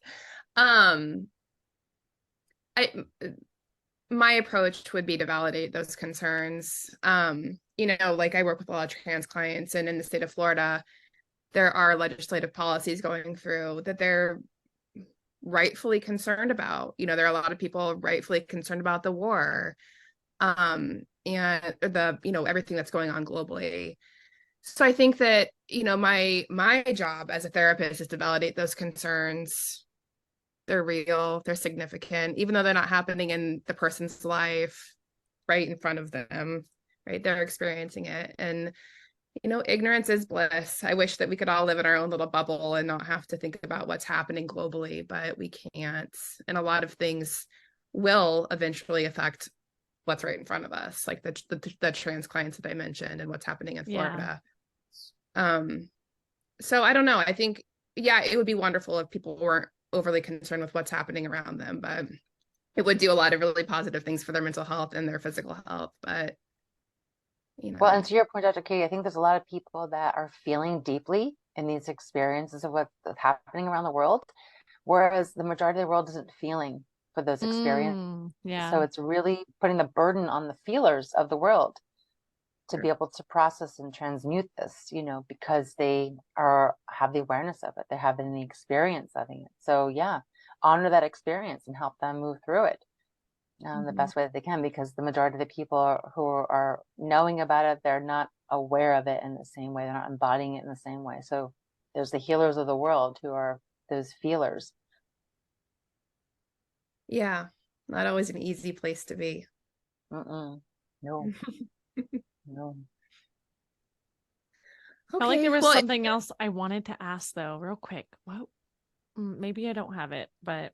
B: my approach would be to validate those concerns. Like I work with a lot of trans clients, and in the state of Florida, there are legislative policies going through that they're rightfully concerned about. There are a lot of people rightfully concerned about the war, and everything that's going on globally. So I think that, my job as a therapist is to validate those concerns. They're real, they're significant, even though they're not happening in the person's life right in front of them, right? They're experiencing it. And, ignorance is bliss. I wish that we could all live in our own little bubble and not have to think about what's happening globally, but we can't. And a lot of things will eventually affect what's right in front of us, like the trans clients that I mentioned and what's happening in Florida. Yeah. So I don't know. I think, it would be wonderful if people weren't overly concerned with what's happening around them, but it would do a lot of really positive things for their mental health and their physical health. But,
C: Well, and to your point, Dr. Katie, I think there's a lot of people that are feeling deeply in these experiences of what's happening around the world, whereas the majority of the world isn't feeling for those experiences.
D: Yeah.
C: So it's really putting the burden on the feelers of the world to be able to process and transmute this, because they have the awareness of it. They're having the experience of it. So yeah, honor that experience and help them move through it the best way that they can, because the majority of the people who are knowing about it, they're not aware of it in the same way. They're not embodying it in the same way. So there's the healers of the world who are those feelers.
B: Yeah, not always an easy place to be.
C: No. No.
D: I felt like there was something else I wanted to ask though, real quick. Well, maybe I don't have it, but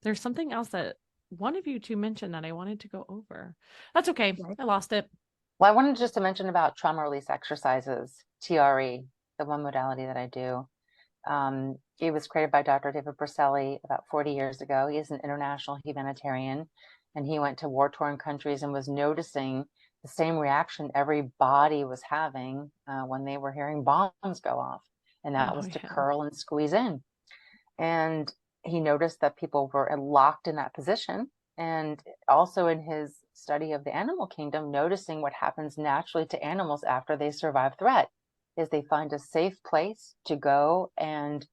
D: there's something else that one of you two mentioned that I wanted to go over. That's okay. I lost it.
C: Well, I wanted just to mention about trauma release exercises, TRE, the one modality that I do. It was created by Dr. David Berceli about 40 years ago. He is an international humanitarian, and he went to war-torn countries and was noticing the same reaction every body was having when they were hearing bombs go off, and that was to curl and squeeze in. And he noticed that people were locked in that position, and also in his study of the animal kingdom, noticing what happens naturally to animals after they survive threat is they find a safe place to go and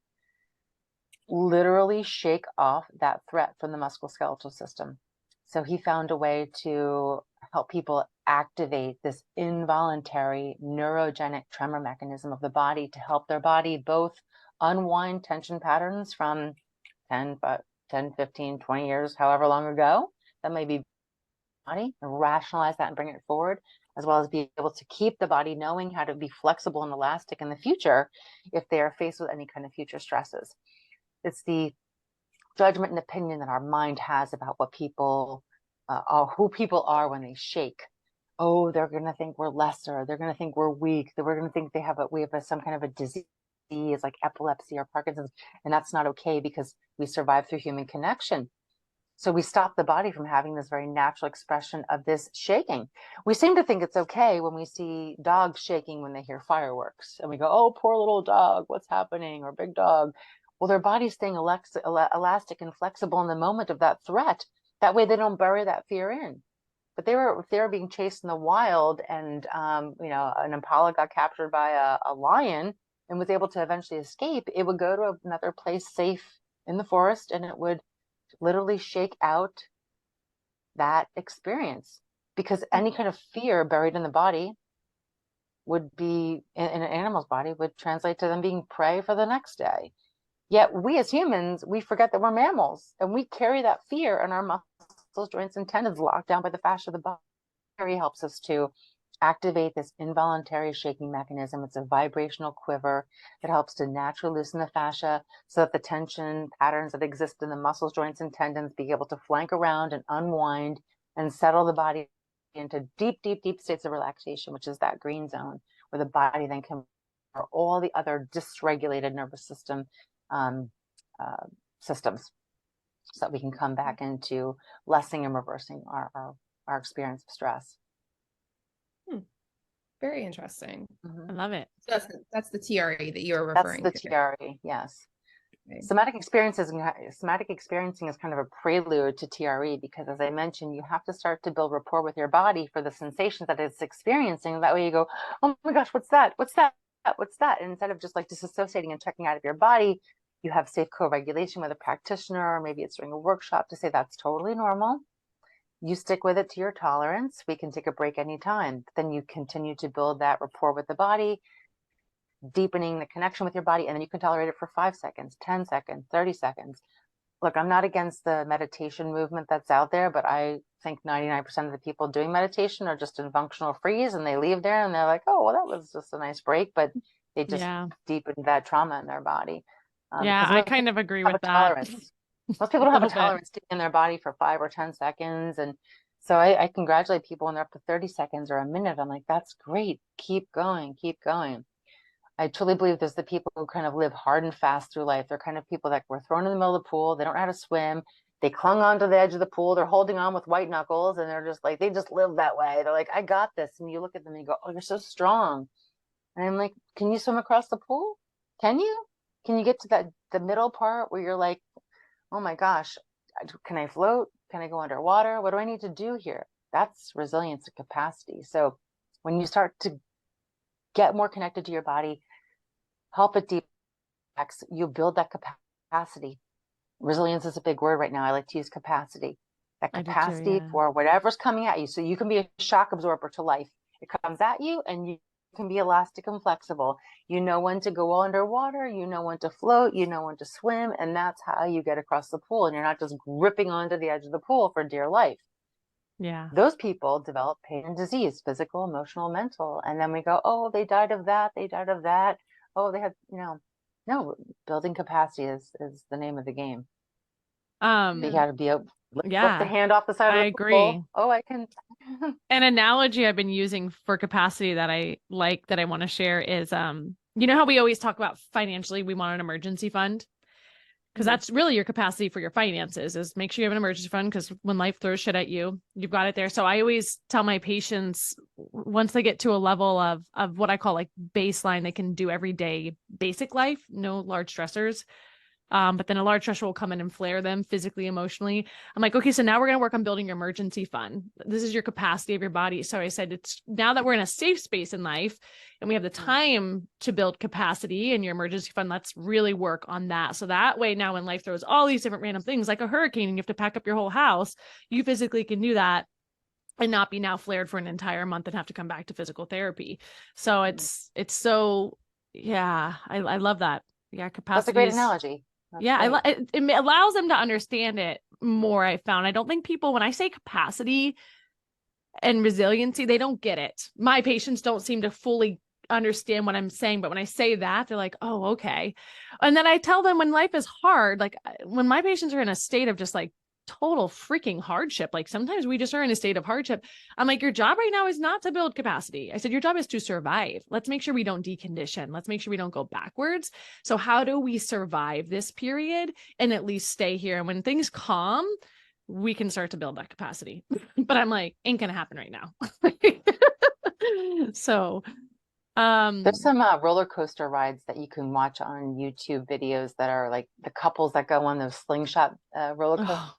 C: literally shake off that threat from the musculoskeletal system. So he found a way to help people activate this involuntary neurogenic tremor mechanism of the body to help their body both unwind tension patterns from 10, 15, 20 years, however long ago that may be body, and rationalize that and bring it forward, as well as be able to keep the body knowing how to be flexible and elastic in the future if they are faced with any kind of future stresses. It's the judgment and opinion that our mind has about what people who people are when they shake. Oh, they're going to think we're lesser. They're going to think we're weak. We're going to think we have some kind of a disease like epilepsy or Parkinson's, and that's not okay because we survive through human connection. So we stop the body from having this very natural expression of this shaking. We seem to think it's okay when we see dogs shaking when they hear fireworks. And we go, oh, poor little dog, what's happening? Or big dog. Well, their body's staying elastic and flexible in the moment of that threat. That way they don't bury that fear in. But if they were being chased in the wild and, an impala got captured by a lion and was able to eventually escape, it would go to another place safe in the forest, and it would literally shake out that experience, because any kind of fear buried in the body would be in an animal's body would translate to them being prey for the next day. Yet we as humans, we forget that we're mammals, and we carry that fear in our muscles, joints, and tendons locked down by the fascia of the body. It helps us to activate this involuntary shaking mechanism. It's a vibrational quiver that helps to naturally loosen the fascia so that the tension patterns that exist in the muscles, joints, and tendons be able to flank around and unwind and settle the body into deep, deep, deep states of relaxation, which is that green zone, where the body then can all the other dysregulated nervous system systems, so that we can come back into lessening and reversing our experience of stress.
B: Very interesting.
D: I love it.
B: So that's the TRE that you're referring to.
C: That's the TRE, yes. Okay. Somatic experiencing is kind of a prelude to TRE, because as I mentioned, you have to start to build rapport with your body for the sensations that it's experiencing. That way you go, oh my gosh, what's that? What's that? What's that? And instead of just like disassociating and checking out of your body, you have safe co-regulation with a practitioner, or maybe it's during a workshop, to say that's totally normal. You stick with it to your tolerance. We can take a break anytime. Then you continue to build that rapport with the body, deepening the connection with your body, and then you can tolerate it for 5 seconds, 10 seconds, 30 seconds. Look, I'm not against the meditation movement that's out there, but I think 99% of the people doing meditation are just in functional freeze, and they leave there and they're like, oh, well, that was just a nice break, but they just deepened that trauma in their body.
D: I kind of agree with that.
C: Tolerance. Most people don't have a tolerance to be in their body for 5 or 10 seconds. And so I congratulate people when they're up to 30 seconds or a minute. I'm like, that's great. Keep going, keep going. I truly believe there's the people who kind of live hard and fast through life. They're kind of people that were thrown in the middle of the pool. They don't know how to swim. they clung onto the edge of the pool. They're holding on with white knuckles, and they're just like, they just live that way. They're like, I got this. And you look at them and you go, oh, you're so strong. And I'm like, can you swim across the pool? Can you? Can you get to the middle part where you're like, oh my gosh, can I float? Can I go underwater? What do I need to do here? That's resilience and capacity. So when you start to get more connected to your body, help it deep, you build that capacity. Resilience is a big word right now. I like to use capacity. That capacity for whatever's coming at you. So you can be a shock absorber to life. It comes at you and you can be elastic and flexible. You know when to go underwater, you know when to float, you know when to swim, and that's how you get across the pool. And you're not just gripping onto the edge of the pool for dear life.
D: Yeah.
C: Those people develop pain and disease, physical, emotional, mental. And then we go, oh, they died of that. They died of that. Oh, they had, no, building capacity is the name of the game. You got to be able lift the hand off the side of the
D: agree.
C: pool. Oh, I can.
D: An analogy I've been using for capacity that I like, that I want to share is, you know how we always talk about financially, we want an emergency fund? Because that's really your capacity for your finances, is make sure you have an emergency fund, because when life throws shit at you, you've got it there. So I always tell my patients, once they get to a level of what I call like baseline, they can do everyday basic life, no large stressors. But then a large stressor will come in and flare them physically, emotionally. I'm like, okay, so now we're going to work on building your emergency fund. This is your capacity of your body. So I said, it's now that we're in a safe space in life and we have the time to build capacity in your emergency fund, let's really work on that. So that way, now when life throws all these different random things like a hurricane and you have to pack up your whole house, you physically can do that and not be now flared for an entire month and have to come back to physical therapy. So it's so, yeah, I love that. Yeah. Capacity.
C: That's a great analogy.
D: It allows them to understand it more. I found, I don't think people, when I say capacity and resiliency, they don't get it. My patients don't seem to fully understand what I'm saying, but when I say that, they're like, oh, okay. And then I tell them when life is hard, like when my patients are in a state of just like total freaking hardship, like sometimes we just are in a state of hardship, I'm like, your job right now is not to build capacity. I said, your job is to survive. Let's make sure we don't decondition. Let's make sure we don't go backwards. So how do we survive this period and at least stay here? And when things calm, we can start to build that capacity. But I'm like, ain't gonna happen right now. So there's
C: some roller coaster rides that you can watch on YouTube videos that are like the couples that go on those slingshot roller coasters.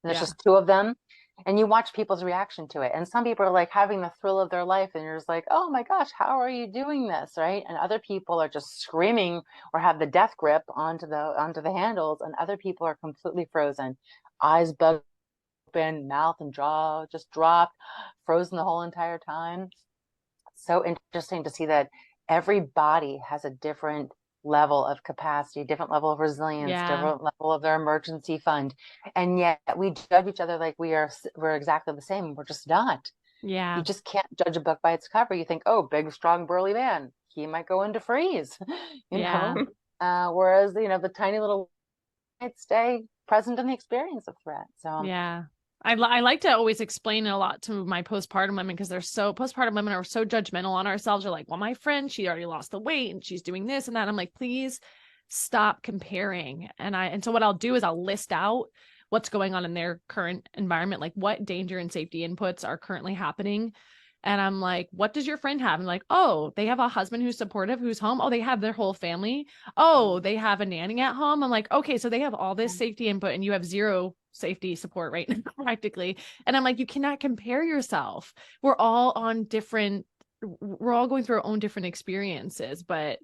C: And there's just two of them, and you watch people's reaction to it. And some people are like having the thrill of their life, and you're just like, oh my gosh, how are you doing this, right? And other people are just screaming or have the death grip onto the handles, and other people are completely frozen, eyes bugged open, mouth and jaw just dropped, frozen the whole entire time. So interesting to see that every body has a different level of capacity, different level of resilience, different level of their emergency fund, and yet we judge each other like we're exactly the same. We're just not. You just can't judge a book by its cover. You think, oh, big, strong, burly man, he might go into freeze, you know. Whereas the tiny little might stay present in the experience of threat. So
D: I like to always explain it a lot to my postpartum women, because postpartum women are so judgmental on ourselves. They're like, well, my friend, she already lost the weight and she's doing this and that. I'm like, please stop comparing. And so what I'll do is I'll list out what's going on in their current environment, like what danger and safety inputs are currently happening. And I'm like, what does your friend have? And like, oh, they have a husband who's supportive, who's home. Oh, they have their whole family. Oh, they have a nanny at home. I'm like, okay, so they have all this safety input and you have zero safety support right now, practically. And I'm like, you cannot compare yourself. We're all going through our own different experiences, but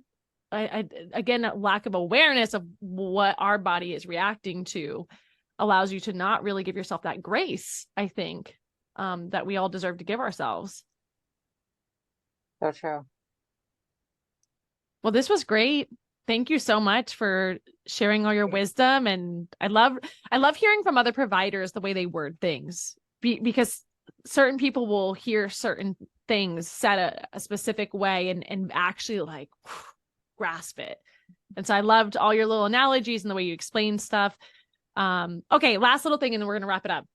D: again, a lack of awareness of what our body is reacting to allows you to not really give yourself that grace, I think, that we all deserve to give ourselves.
C: So true.
D: Well, this was great. Thank you so much for sharing all your wisdom. And I love hearing from other providers the way they word things, because certain people will hear certain things said a specific way and actually like grasp it. And so I loved all your little analogies and the way you explain stuff. Okay, last little thing, and then we're going to wrap it up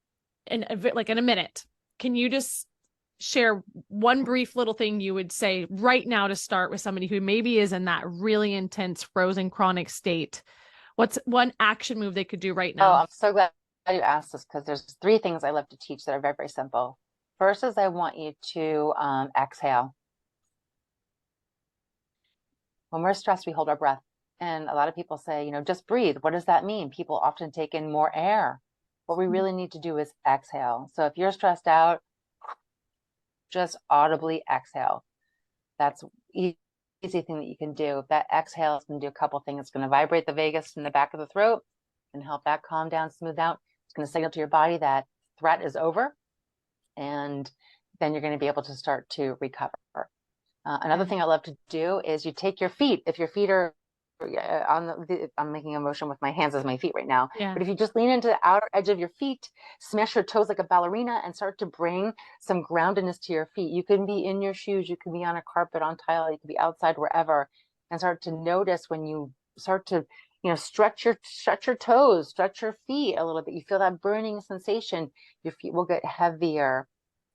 D: in a minute. Can you just share one brief little thing you would say right now to start with somebody who maybe is in that really intense frozen chronic state? What's one action move they could do right now?
C: Oh, I'm so glad you asked this because there's 3 things I love to teach that are very, very simple. First is I want you to exhale. When we're stressed, we hold our breath. And a lot of people say, just breathe. What does that mean? People often take in more air. What we really need to do is exhale. So if you're stressed out, just audibly exhale. That's easy thing that you can do. That exhale is going to do a couple things. It's going to vibrate the vagus in the back of the throat and help that calm down, smooth out. It's going to signal to your body that threat is over. And then you're going to be able to start to recover. Another thing I love to do is you take your feet. If your feet are I'm making a motion with my hands as my feet right now.
D: Yeah.
C: But if you just lean into the outer edge of your feet, smash your toes like a ballerina and start to bring some groundedness to your feet. You can be in your shoes, you can be on a carpet, on tile, you can be outside, wherever, and start to notice when you start to, stretch your toes, stretch your feet a little bit. You feel that burning sensation. Your feet will get heavier,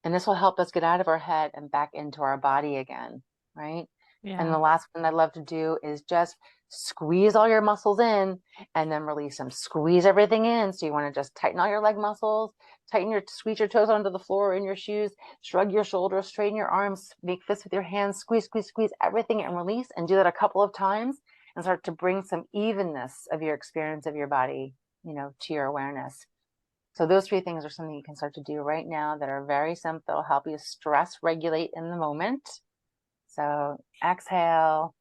C: and this will help us get out of our head and back into our body again, right?
D: Yeah.
C: And the last one I love to do is just squeeze all your muscles in and then release them. Squeeze everything in. So you want to just tighten all your leg muscles, squeeze your toes onto the floor in your shoes, shrug your shoulders, straighten your arms, make fists with your hands, squeeze everything and release, and do that a couple of times and start to bring some evenness of your experience of your body, to your awareness. So those 3 things are something you can start to do right now that are very simple. That'll help you stress regulate in the moment. So exhale,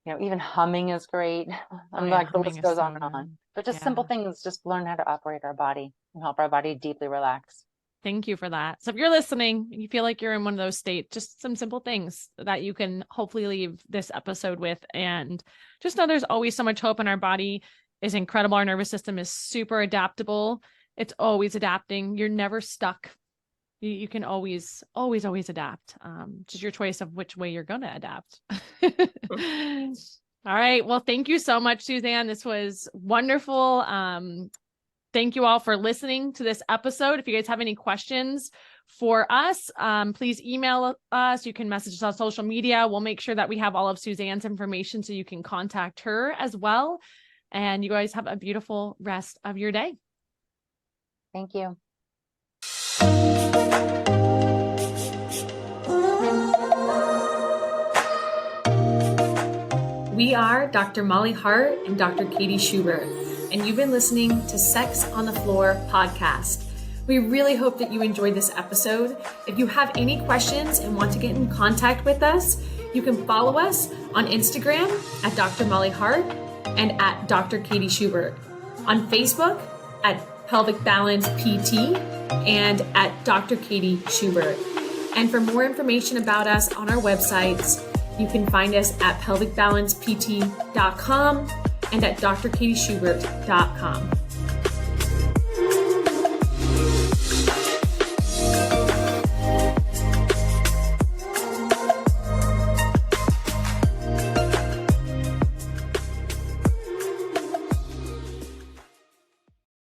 C: even humming is great. The list goes on and on. But just simple things, just learn how to operate our body and help our body deeply relax.
D: Thank you for that. So if you're listening and you feel like you're in one of those states, just some simple things that you can hopefully leave this episode with. And just know there's always so much hope, and our body is incredible. Our nervous system is super adaptable. It's always adapting. You're never stuck. You can always adapt. Just your choice of which way you're going to adapt. All right. Well, thank you so much, Suzanne. This was wonderful. Thank you all for listening to this episode. If you guys have any questions for us, please email us. You can message us on social media. We'll make sure that we have all of Suzanne's information so you can contact her as well. And you guys have a beautiful rest of your day.
C: Thank you.
A: We are Dr. Molly Hart and Dr. Katie Schubert, and you've been listening to Sex on the Floor podcast. We really hope that you enjoyed this episode. If you have any questions and want to get in contact with us, you can follow us on Instagram at Dr. Molly Hart and at Dr. Katie Schubert, on Facebook at Pelvic Balance PT and at Dr. Katie Schubert. And for more information about us on our websites, you can find us at pelvicbalancept.com and at drkatieschubert.com.